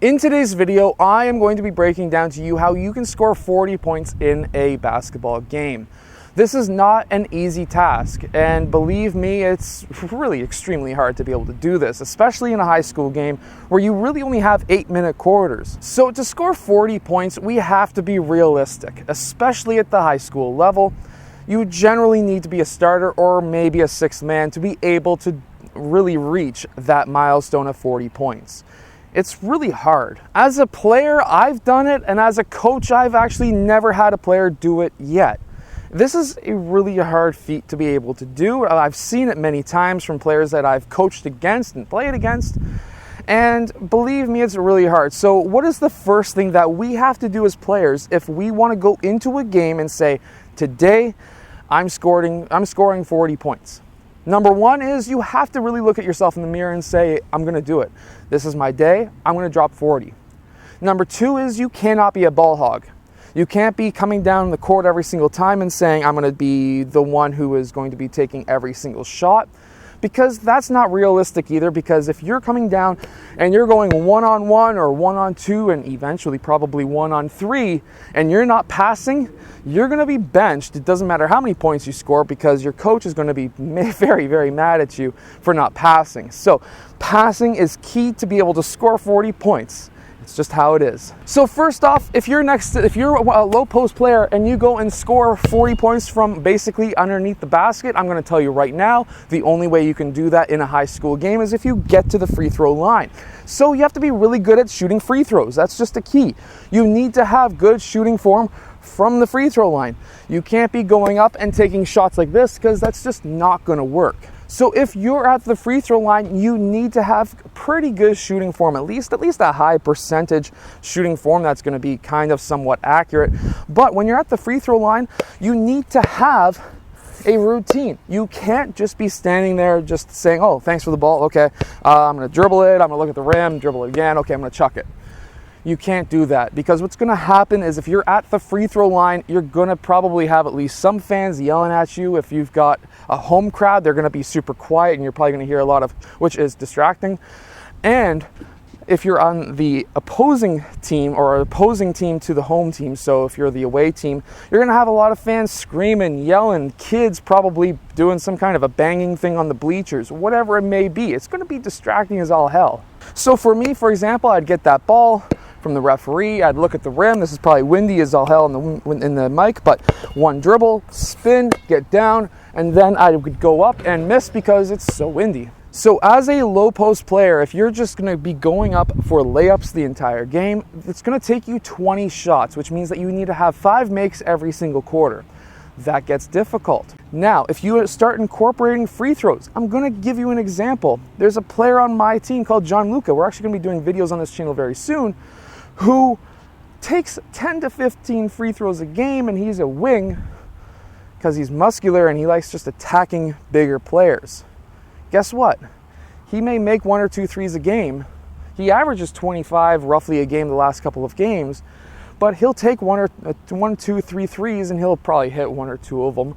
In today's video, I am going to be breaking down to you how you can score 40 points in a basketball game. This is not an easy task, and believe me, it's really extremely hard to be able to do this, especially in a high school game where you really only have 8-minute quarters. So to score 40 points, we have to be realistic, especially at the high school level. You generally need to be a starter or maybe a sixth man to be able to really reach that milestone of 40 points. It's really hard. As a player, I've done it, and as a coach, I've actually never had a player do it yet. This is a really hard feat to be able to do. I've seen it many times from players that I've coached against and played against, and believe me, it's really hard. So what is the first thing that we have to do as players if we want to go into a game and say, today I'm scoring 40 points? Number one is you have to really look at yourself in the mirror and say, I'm going to do it. This is my day. I'm going to drop 40. Number two is you cannot be a ball hog. You can't be coming down the court every single time and saying, I'm going to be the one who is going to be taking every single shot, because that's not realistic either. Because if you're coming down and you're going 1-on-1 or 1-on-2 and eventually probably 1-on-3 and you're not passing, you're going to be benched. It doesn't matter how many points you score, because your coach is going to be very, very mad at you for not passing. So passing is key to be able to score 40 points. It's just how it is. So first off, if you're a low post player and you go and score 40 points from basically underneath the basket, I'm going to tell you right now, the only way you can do that in a high school game is if you get to the free throw line. So you have to be really good at shooting free throws. That's just a key. You need to have good shooting form from the free throw line. You can't be going up and taking shots like this, because that's just not going to work. So if you're at the free throw line, you need to have pretty good shooting form, at least a high percentage shooting form that's going to be kind of somewhat accurate. But when you're at the free throw line, you need to have a routine. You can't just be standing there just saying, oh, thanks for the ball. Okay, I'm going to dribble it. I'm going to look at the rim, dribble it again. Okay, I'm going to chuck it. You can't do that, because what's going to happen is if you're at the free throw line, you're going to probably have at least some fans yelling at you. If you've got a home crowd, they're going to be super quiet and you're probably going to hear a lot of, which is distracting. And if you're on the opposing team or opposing team to the home team, so if you're the away team, you're going to have a lot of fans screaming, yelling, kids probably doing some kind of a banging thing on the bleachers, whatever it may be. It's going to be distracting as all hell. So for me, for example, I'd get that ball from the referee, I'd look at the rim. This is probably windy as all hell in the mic, but one dribble, spin, get down, and then I would go up and miss because it's so windy. So as a low post player, if you're just going to be going up for layups the entire game, it's going to take you 20 shots, which means that you need to have 5 makes every single quarter. That gets difficult. Now, if you start incorporating free throws, I'm going to give you an example. There's a player on my team called John Luca. We're actually going to be doing videos on this channel very soon, who takes 10 to 15 free throws a game, and he's a wing because he's muscular and he likes just attacking bigger players. Guess what? He may make 1 or 2 threes a game. He averages 25 roughly a game the last couple of games, but he'll take 1, 2, 3 threes and he'll probably hit 1 or 2 of them.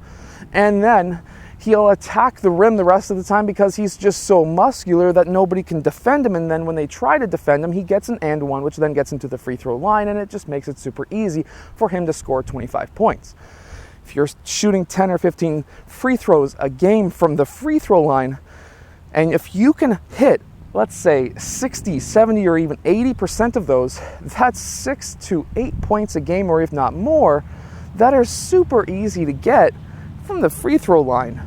And then he'll attack the rim the rest of the time because he's just so muscular that nobody can defend him. And then when they try to defend him, he gets an and one, which then gets into the free throw line, and it just makes it super easy for him to score 25 points. If you're shooting 10 or 15 free throws a game from the free throw line, and if you can hit, let's say 60, 70, or even 80% of those, that's 6 to 8 points a game, or if not more, that are super easy to get from the free throw line.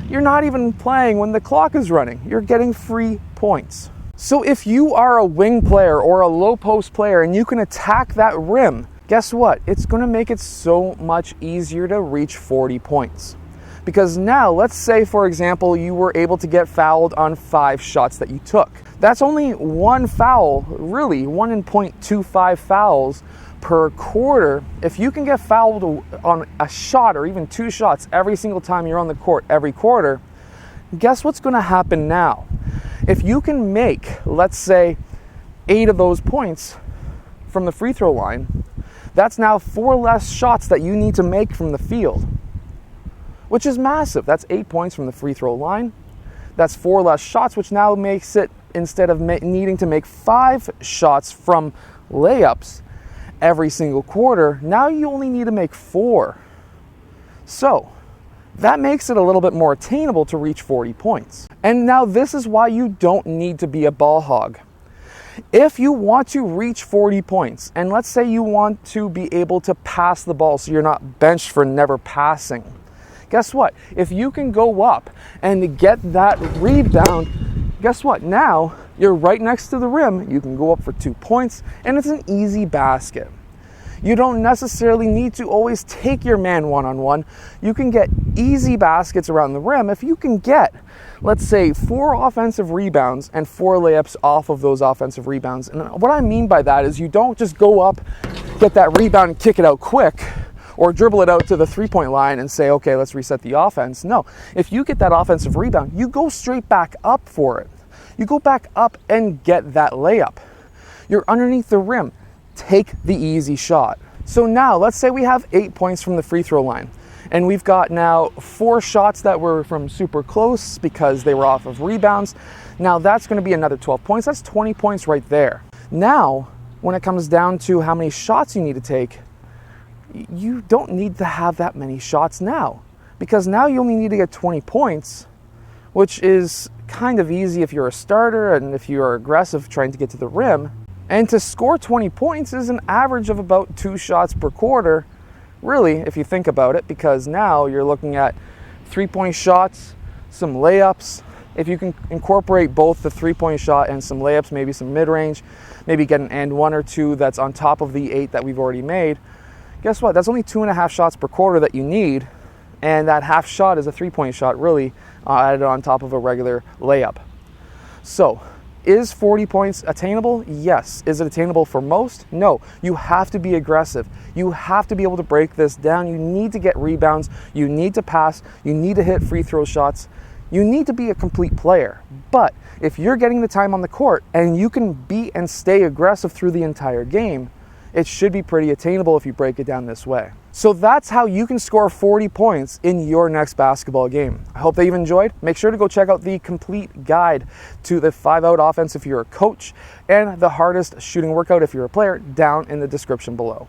You're not even playing when the clock is running. You're getting free points. So if you are a wing player or a low post player and you can attack that rim, guess what? It's going to make it so much easier to reach 40 points. Because now, let's say, for example, you were able to get fouled on 5 shots that you took. That's only 1 foul, really, 1.25 fouls per quarter. If you can get fouled on a shot or even 2 shots every single time you're on the court every quarter, guess what's going to happen now? If you can make, let's say, 8 of those points from the free throw line, that's now 4 less shots that you need to make from the field, which is massive. That's 8 points from the free throw line. That's 4 less shots, which now makes it instead of needing to make 5 shots from layups every single quarter, now you only need to make 4. So that makes it a little bit more attainable to reach 40 points. And now this is why you don't need to be a ball hog. If you want to reach 40 points, and let's say you want to be able to pass the ball so you're not benched for never passing, guess what? If you can go up and get that rebound, guess what? Now you're right next to the rim, you can go up for 2 points, and it's an easy basket. You don't necessarily need to always take your man one-on-one. You can get easy baskets around the rim if you can get, let's say, 4 offensive rebounds and 4 layups off of those offensive rebounds. And what I mean by that is you don't just go up, get that rebound and kick it out quick, or dribble it out to the 3-point line and say, okay, let's reset the offense. No, if you get that offensive rebound, you go straight back up for it. You go back up and get that layup. You're underneath the rim. Take the easy shot. So now let's say we have 8 points from the free throw line, and we've got now 4 shots that were from super close because they were off of rebounds. Now that's going to be another 12 points. That's 20 points right there. Now when it comes down to how many shots you need to take, you don't need to have that many shots now, because now you only need to get 20 points, which is kind of easy if you're a starter and if you are aggressive trying to get to the rim. And to score 20 points is an average of about 2 shots per quarter, really, if you think about it, because now you're looking at 3-point shots, some layups. If you can incorporate both the 3-point shot and some layups, maybe some mid-range, maybe get an and 1 or 2 that's on top of the 8 that we've already made, guess what? That's only 2.5 shots per quarter that you need, and that half shot is a 3-point shot, really, added on top of a regular layup. So, is 40 points attainable? Yes. Is it attainable for most? No. You have to be aggressive. You have to be able to break this down. You need to get rebounds. You need to pass. You need to hit free throw shots. You need to be a complete player. But if you're getting the time on the court and you can be and stay aggressive through the entire game, it should be pretty attainable if you break it down this way. So that's how you can score 40 points in your next basketball game. I hope that you've enjoyed. Make sure to go check out the complete guide to the 5-out offense if you're a coach, and the hardest shooting workout if you're a player down in the description below.